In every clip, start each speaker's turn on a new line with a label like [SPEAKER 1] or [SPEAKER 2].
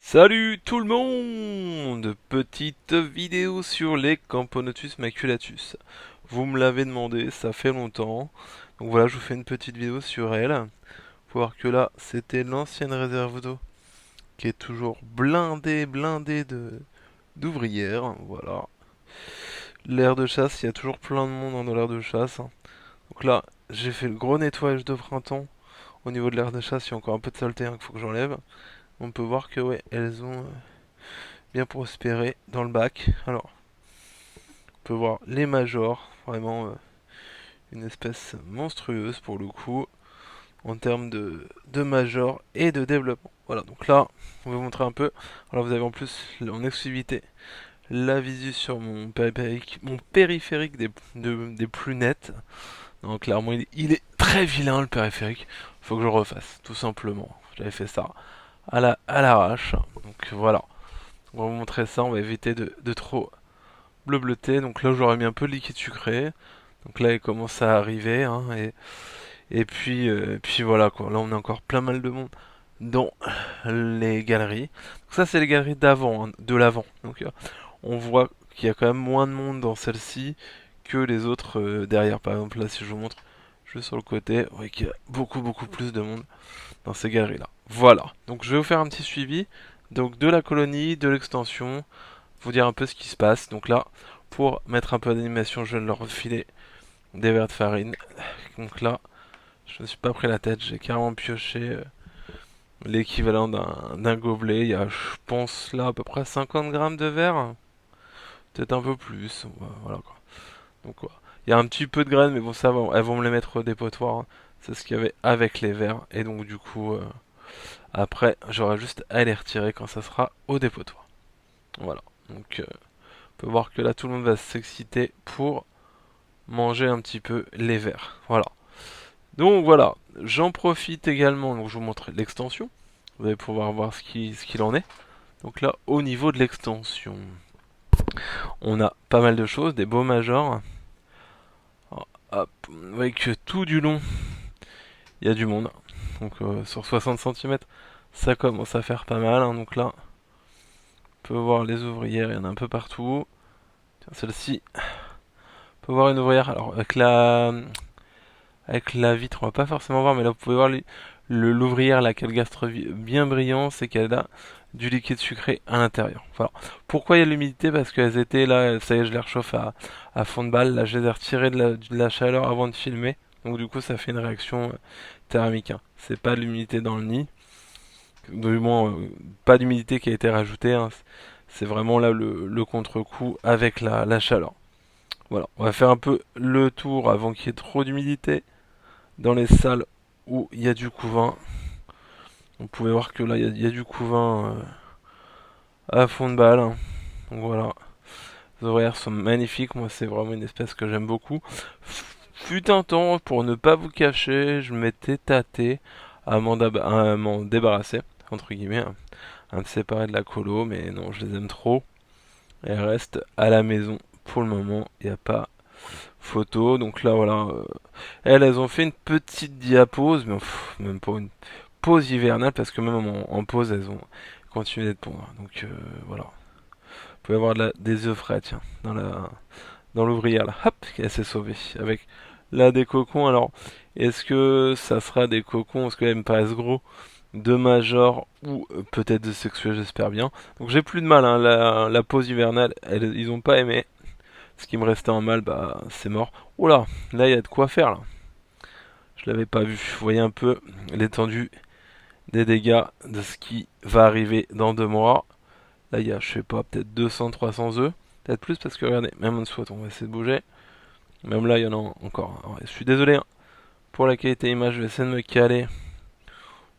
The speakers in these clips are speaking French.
[SPEAKER 1] Salut tout le monde! Petite vidéo sur les Camponotus maculatus. Vous me l'avez demandé, ça fait longtemps. Donc voilà, je vous fais une petite vidéo sur elle. Faut voir que là, c'était l'ancienne réserve d'eau qui est toujours blindée d'ouvrières. Voilà. L'aire de chasse, il y a toujours plein de monde dans l'aire de chasse. Donc là, j'ai fait le gros nettoyage de printemps. Au niveau de l'aire de chasse, il y a encore un peu de saleté qu'il faut que j'enlève. On peut voir que ouais, elles ont bien prospéré dans le bac. Alors, on peut voir les majors, vraiment une espèce monstrueuse pour le coup, en termes de majors et de développement. Voilà, donc là, on va vous montrer un peu. Alors, vous avez en plus en exclusivité la visu sur mon périphérique des plus nets. Donc, clairement, il est très vilain le périphérique. Faut que je le refasse, tout simplement. J'avais fait ça à l'arrache. Donc, voilà. On va vous montrer ça, on va éviter de trop bleu-bleuté. Donc là, j'aurais mis un peu de liquide sucré. Donc là, il commence à arriver. Hein, et puis voilà quoi. Là, on a encore plein mal de monde dans les galeries. Donc ça, c'est les galeries d'avant, hein, de l'avant. Donc on voit qu'il y a quand même moins de monde dans celle-ci que les autres derrière. Par exemple, là, si je vous montre juste sur le côté, vous voyez qu'il y a beaucoup plus de monde dans ces galeries-là. Voilà. Donc je vais vous faire un petit suivi. Donc de la colonie, de l'extension, vous dire un peu ce qui se passe. Donc là, pour mettre un peu d'animation, je vais leur refiler des verres de farine. Donc là, je ne me suis pas pris la tête, j'ai carrément pioché l'équivalent d'un gobelet. Il y a, je pense, là à peu près 50 grammes de verre. Peut-être un peu plus. Voilà quoi. Donc quoi. Il y a un petit peu de graines, mais bon, ça va, elles vont me les mettre au dépotoir. Hein. C'est ce qu'il y avait avec les verres. Et donc du coup, après, j'aurai juste à les retirer quand ça sera au dépotoir. Voilà. Donc on peut voir que là, tout le monde va s'exciter pour manger un petit peu les vers. Voilà. Donc voilà, j'en profite également, donc je vous montre l'extension. Vous allez pouvoir voir ce qu'il en est. Donc là, au niveau de l'extension, on a pas mal de choses, des beaux majors. Alors, hop, vous voyez que tout du long, il y a du monde. Donc sur 60 cm, ça commence à faire pas mal. Hein. Donc là, on peut voir les ouvrières, il y en a un peu partout. Tiens, celle-ci, on peut voir une ouvrière. Alors avec la vitre, on va pas forcément voir, mais là vous pouvez voir l'ouvrière, là, qu'elle gastre bien brillant, c'est qu'elle a du liquide sucré à l'intérieur. Voilà. Pourquoi il y a de l'humidité? Parce qu'elles étaient là, ça y est, je les réchauffe à fond de balle. Là, je les ai retirées de la chaleur avant de filmer. Donc du coup, ça fait une réaction thermique. Hein. C'est pas de l'humidité dans le nid. Du moins, pas d'humidité qui a été rajoutée. Hein. C'est vraiment là le contre-coup avec la chaleur. Voilà. On va faire un peu le tour avant qu'il y ait trop d'humidité dans les salles où il y a du couvain. Vous pouvez voir que là, il y a du couvain à fond de balle. Hein. Donc voilà. Les ouvrières sont magnifiques. Moi, c'est vraiment une espèce que j'aime beaucoup. Fut un temps, pour ne pas vous cacher, je m'étais tâté à m'en débarrasser, entre guillemets, hein, à me séparer de la colo, mais non, je les aime trop. Elles restent à la maison pour le moment. Il n'y a pas photo. Donc là, voilà. Elles ont fait une petite diapose, mais même pas une pause hivernale, parce que même en pause, elles ont continué d'être pondre. Donc voilà. Vous pouvez avoir des œufs frais, tiens, dans l'ouvrière là. Hop, elle s'est sauvée. Avec là des cocons. Alors, est-ce que ça sera des cocons? Est-ce qu'elles me paraissent gros? De major ou peut-être de sexuel, j'espère bien. Donc j'ai plus de mal, hein. La pause hivernale, ils ont pas aimé. Ce qui me restait en mal, bah c'est mort. Oula, là il y a de quoi faire là. Je l'avais pas vu. Vous voyez un peu l'étendue des dégâts de ce qui va arriver dans 2 mois. Là, il y a, je sais pas, peut-être 200, 300 œufs. Peut-être plus parce que regardez, même en dessous, on va essayer de bouger. Même là, il y en a encore. Alors, je suis désolé hein, pour la qualité image, je vais essayer de me caler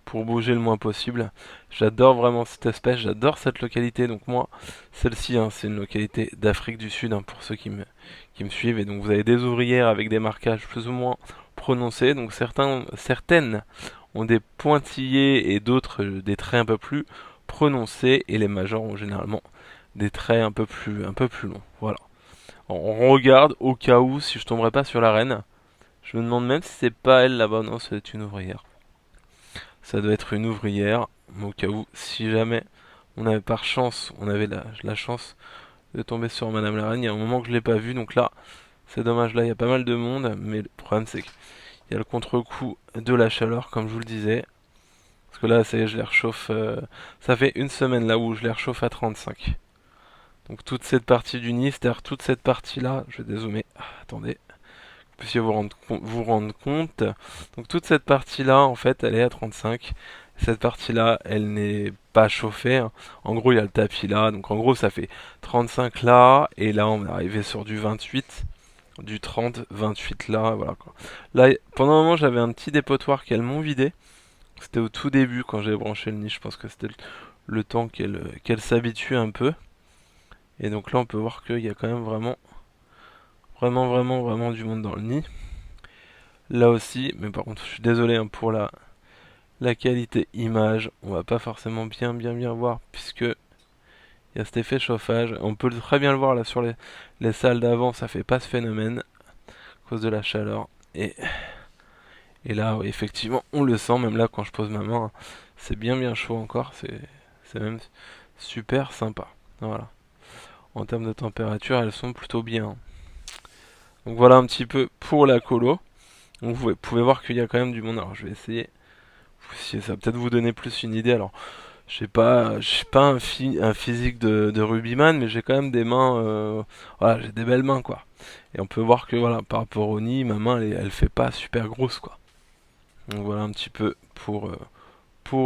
[SPEAKER 1] pour bouger le moins possible. J'adore vraiment cette espèce, j'adore cette localité. Donc moi, celle-ci, hein, c'est une localité d'Afrique du Sud hein, pour ceux qui me suivent. Et donc vous avez des ouvrières avec des marquages plus ou moins prononcés. Donc certaines ont des pointillés et d'autres des traits un peu plus prononcés. Et les majors ont généralement des traits un peu plus longs. Voilà. On regarde au cas où si je tomberais pas sur la reine. Je me demande même si c'est pas elle là-bas. Non, c'est une ouvrière. Ça doit être une ouvrière, mais au cas où, si jamais on avait par chance, on avait la chance de tomber sur Madame la Reine. Il y a un moment que je l'ai pas vu, donc là, c'est dommage. Là, il y a pas mal de monde, mais le problème c'est qu'il y a le contre-coup de la chaleur, comme je vous le disais. Parce que là, ça y est, je les réchauffe. Ça fait une semaine là où je les réchauffe à 35. Donc toute cette partie du nid, c'est-à-dire toute cette partie-là, je vais dézoomer. Attendez, que vous puissiez vous rendre compte. Donc toute cette partie-là, en fait, elle est à 35. Cette partie-là, elle n'est pas chauffée, hein. En gros, il y a le tapis là. Donc en gros, ça fait 35 là. Et là, on est arrivé sur du 28. Du 30, 28 là. Voilà quoi. Là, pendant un moment, j'avais un petit dépotoir qu'elles m'ont vidé. C'était au tout début quand j'ai branché le nid. Je pense que c'était le temps qu'elle s'habitue un peu. Et donc là, on peut voir qu'il y a quand même vraiment du monde dans le nid. Là aussi, mais par contre, je suis désolé hein, pour la qualité image. On va pas forcément bien voir puisque il y a cet effet chauffage. On peut très bien le voir là sur les salles d'avant, ça fait pas ce phénomène à cause de la chaleur. Et là, oui, effectivement, on le sent, même là quand je pose ma main, hein, c'est bien chaud encore. C'est même super sympa. Voilà. En termes de température, elles sont plutôt bien. Donc voilà un petit peu pour la colo. Donc vous pouvez voir qu'il y a quand même du monde. Alors je vais essayer. Si ça va peut-être vous donner plus une idée. Alors j'ai pas un physique de rugbyman, mais j'ai quand même des mains. Voilà, j'ai des belles mains quoi. Et on peut voir que voilà, par rapport au nid, ma main elle fait pas super grosse quoi. Donc voilà un petit peu pour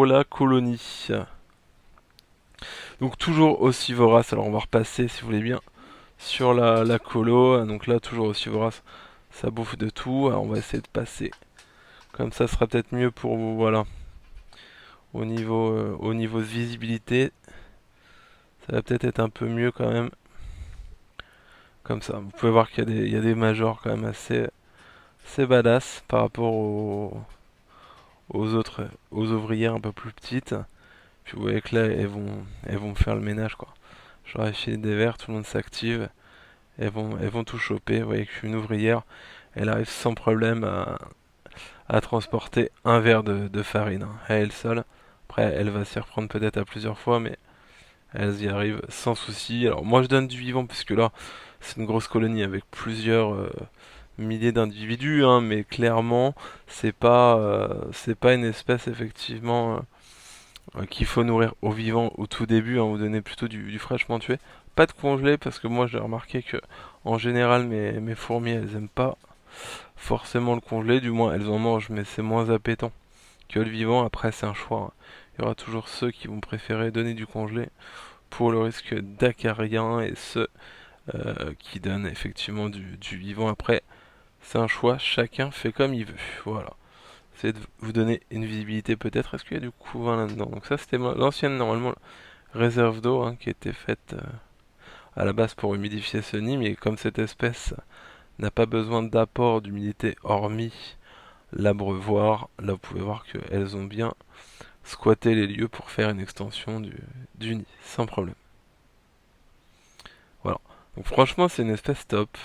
[SPEAKER 1] la colonie. Donc toujours aussi vorace. Alors on va repasser si vous voulez bien sur la colo. Donc là toujours aussi vorace. Ça bouffe de tout. Alors on va essayer de passer. Comme ça sera peut-être mieux pour vous. Voilà. Au niveau de visibilité, ça va peut-être être un peu mieux quand même. Comme ça. Vous pouvez voir qu'il y a des majors quand même assez badass par rapport aux ouvrières un peu plus petites. Puis vous voyez que là, elles vont me faire le ménage quoi. Je leur ai filé des verres, tout le monde s'active. Elles vont tout choper. Vous voyez qu'une ouvrière, elle arrive sans problème à transporter un verre de farine hein, à elle seule. Après, elle va s'y reprendre peut-être à plusieurs fois, mais elles y arrivent sans souci. Alors moi, je donne du vivant, puisque là, c'est une grosse colonie avec plusieurs milliers d'individus, hein, mais clairement, c'est pas une espèce effectivement qu'il faut nourrir au vivant au tout début. Hein, vous donnez plutôt du fraîchement tué. Pas de congelé, parce que moi, j'ai remarqué que en général, mes fourmis, elles aiment pas forcément le congelé, du moins elles en mangent, mais c'est moins appétant que le vivant. Après, c'est un choix, hein. Il y aura toujours ceux qui vont préférer donner du congelé pour le risque d'acarien et ceux qui donnent effectivement du vivant. Après, c'est un choix, chacun fait comme il veut. Voilà. C'est de vous donner une visibilité peut-être. Est-ce qu'il y a du couvain là-dedans? Donc ça, c'était l'ancienne, normalement, réserve d'eau hein, qui était faite à la base pour humidifier ce nid, mais comme cette espèce n'a pas besoin d'apport d'humidité hormis l'abreuvoir. Là, vous pouvez voir qu'elles ont bien squatté les lieux pour faire une extension du nid, sans problème. Voilà. Donc franchement, c'est une espèce top.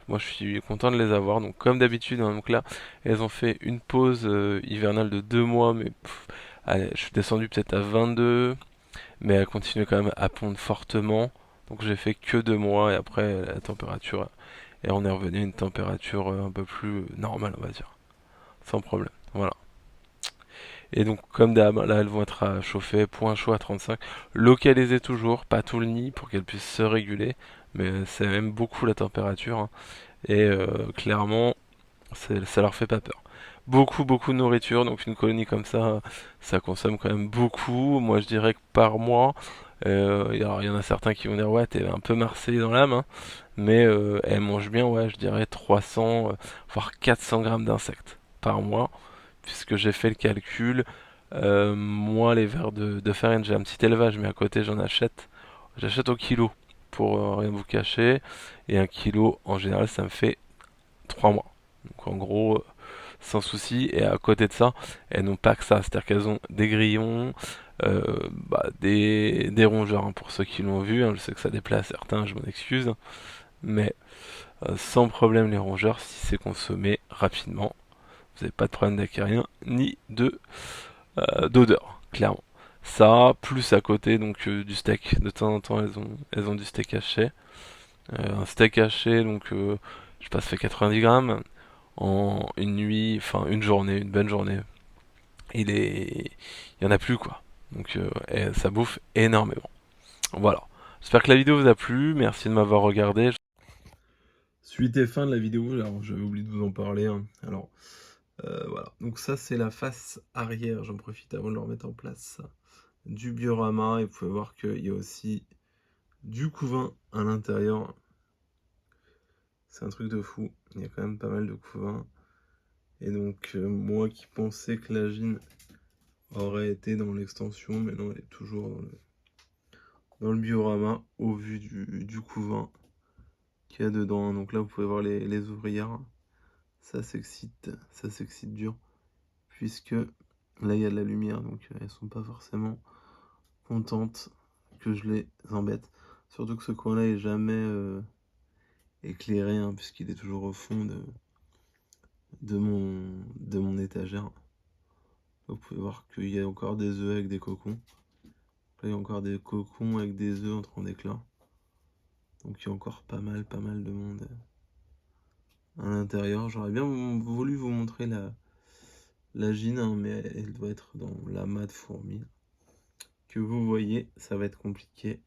[SPEAKER 1] Moi, je suis content de les avoir. Donc comme d'habitude, hein, donc là, elles ont fait une pause hivernale de 2 mois, mais allez, je suis descendu peut-être à 22, mais elles continuent quand même à pondre fortement. Donc j'ai fait que 2 mois et après la température et on est revenu à une température un peu plus normale, on va dire, sans problème. Voilà. Et donc, comme d'hab, là, elles vont être à chauffer, point chaud à 35. Localisées toujours, pas tout le nid pour qu'elles puissent se réguler. Mais ça aime beaucoup la température, hein. Et clairement, ça leur fait pas peur. Beaucoup de nourriture. Donc, une colonie comme ça consomme quand même beaucoup. Moi, je dirais que par mois, il y en a certains qui vont dire, ouais, t'es un peu marseillais dans l'âme, hein. Mais elles mangent bien, ouais, je dirais 300, voire 400 grammes d'insectes par mois puisque j'ai fait le calcul. Moi, les vers de farine, j'ai un petit élevage, mais à côté, j'en achète. J'achète au kilo, pour rien vous cacher. Et un kilo, en général, ça me fait 3 mois. Donc en gros, sans souci. Et à côté de ça, elles n'ont pas que ça. C'est-à-dire qu'elles ont des grillons, des rongeurs, hein, pour ceux qui l'ont vu. Hein. Je sais que ça déplaît à certains, je m'en excuse. Mais sans problème, les rongeurs, si c'est consommé rapidement, vous n'avez pas de problème d'acarien ni d'odeur, clairement. Ça, plus à côté, donc du steak. De temps en temps, elles ont du steak haché. Un steak haché, donc je sais pas, ça fait 90 grammes en une nuit, enfin une journée, une bonne journée. Il y en a plus quoi. Donc ça bouffe énormément. Voilà. J'espère que la vidéo vous a plu. Merci de m'avoir regardé. Suite et fin de la vidéo. Alors j'avais oublié de vous en parler, hein. Alors voilà. Donc ça c'est la face arrière. J'en profite avant de le remettre en place. Du Biorama. Et vous pouvez voir qu'il y a aussi du couvain à l'intérieur. C'est un truc de fou. Il y a quand même pas mal de couvain. Et donc moi qui pensais que la gine aurait été dans l'extension, mais non, elle est toujours dans le Biorama au vu du couvain qu'il y a dedans. Donc là, vous pouvez voir les ouvrières. Ça s'excite dur, puisque là, il y a de la lumière, donc elles sont pas forcément contentes que je les embête. Surtout que ce coin-là est jamais éclairé, hein, puisqu'il est toujours au fond de mon étagère. Vous pouvez voir qu'il y a encore des œufs avec des cocons. Là, il y a encore des cocons avec des œufs en train d'éclore. Donc il y a encore pas mal de monde à l'intérieur. J'aurais bien voulu vous montrer la gine, hein, mais elle doit être dans l'amas de fourmis que vous voyez. Ça va être compliqué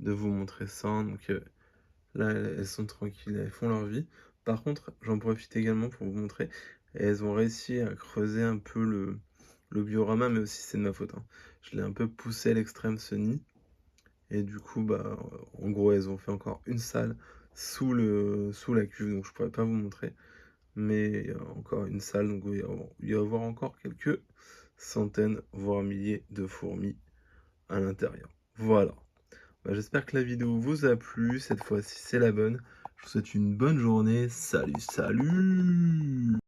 [SPEAKER 1] de vous montrer ça, hein. Donc là, elles sont tranquilles, elles font leur vie. Par contre, j'en profite également pour vous montrer. Elles ont réussi à creuser un peu le Biorama, mais aussi c'est de ma faute, hein. Je l'ai un peu poussé à l'extrême ce nid. Et du coup, bah, en gros, elles ont fait encore une salle sous la cuve, donc je pourrais pas vous montrer. Mais il y a encore une salle, donc il va y avoir encore quelques centaines, voire milliers de fourmis à l'intérieur. Voilà. Bah, j'espère que la vidéo vous a plu. Cette fois-ci, c'est la bonne. Je vous souhaite une bonne journée. Salut, salut!